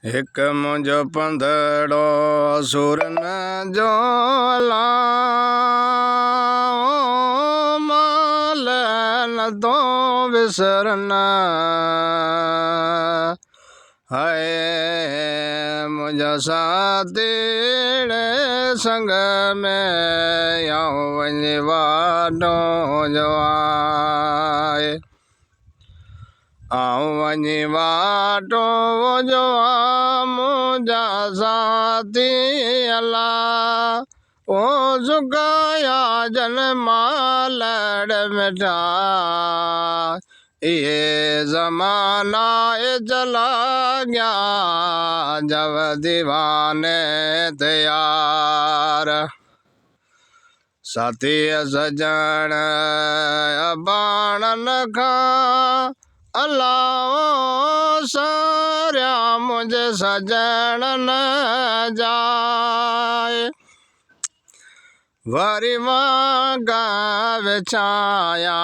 एक मुंहिंजो पंधड़ो सुरन जो माल न तो विसरन हाय मुंहिंजा साथी संग में आऊं वञी वाॾो जो आहे आऊं वञी वाटो जो मुंहिंजा साथी अला ओ सुकाया जन मालड़ मिठा ये ज़माना चला गया जब दीवाने तैयार साथी सजण बाणन खां अलाओ सारिया मुझे सजण न जाए वरी मां गाव छाया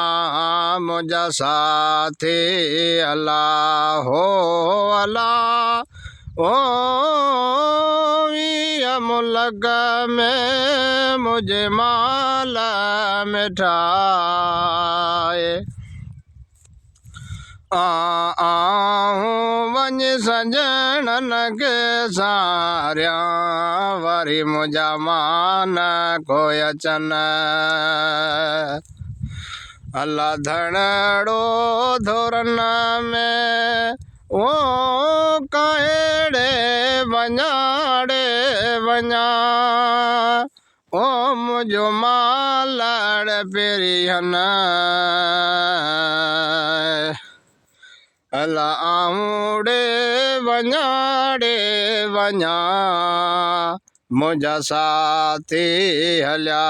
मुझा साथी अला हो अला ओ मुल्क में मुझे माल मिठाए वञ सजणन के सारिया वरी मुझा मान कोई अचन अल्लाह धड़ड़ो धोरन में ओ कहेड़े वञाड़े वञा ओ मुझो मालड़ पेरियन अला आऊड़े वञाड़े वञा मुझा साथी हलिया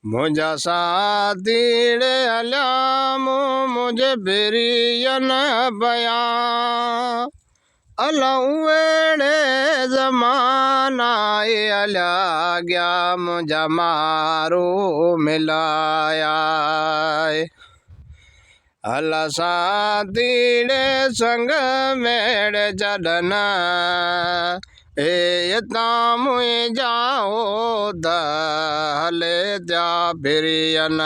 मुझा साथी हलिया मुझे बिरियन बया अला उड़े ज़माना हलिया गया मुझा मारो मिलाया अला साथी संग मेड़ जडन ए तामुई जाओ द हले जा बिरियन।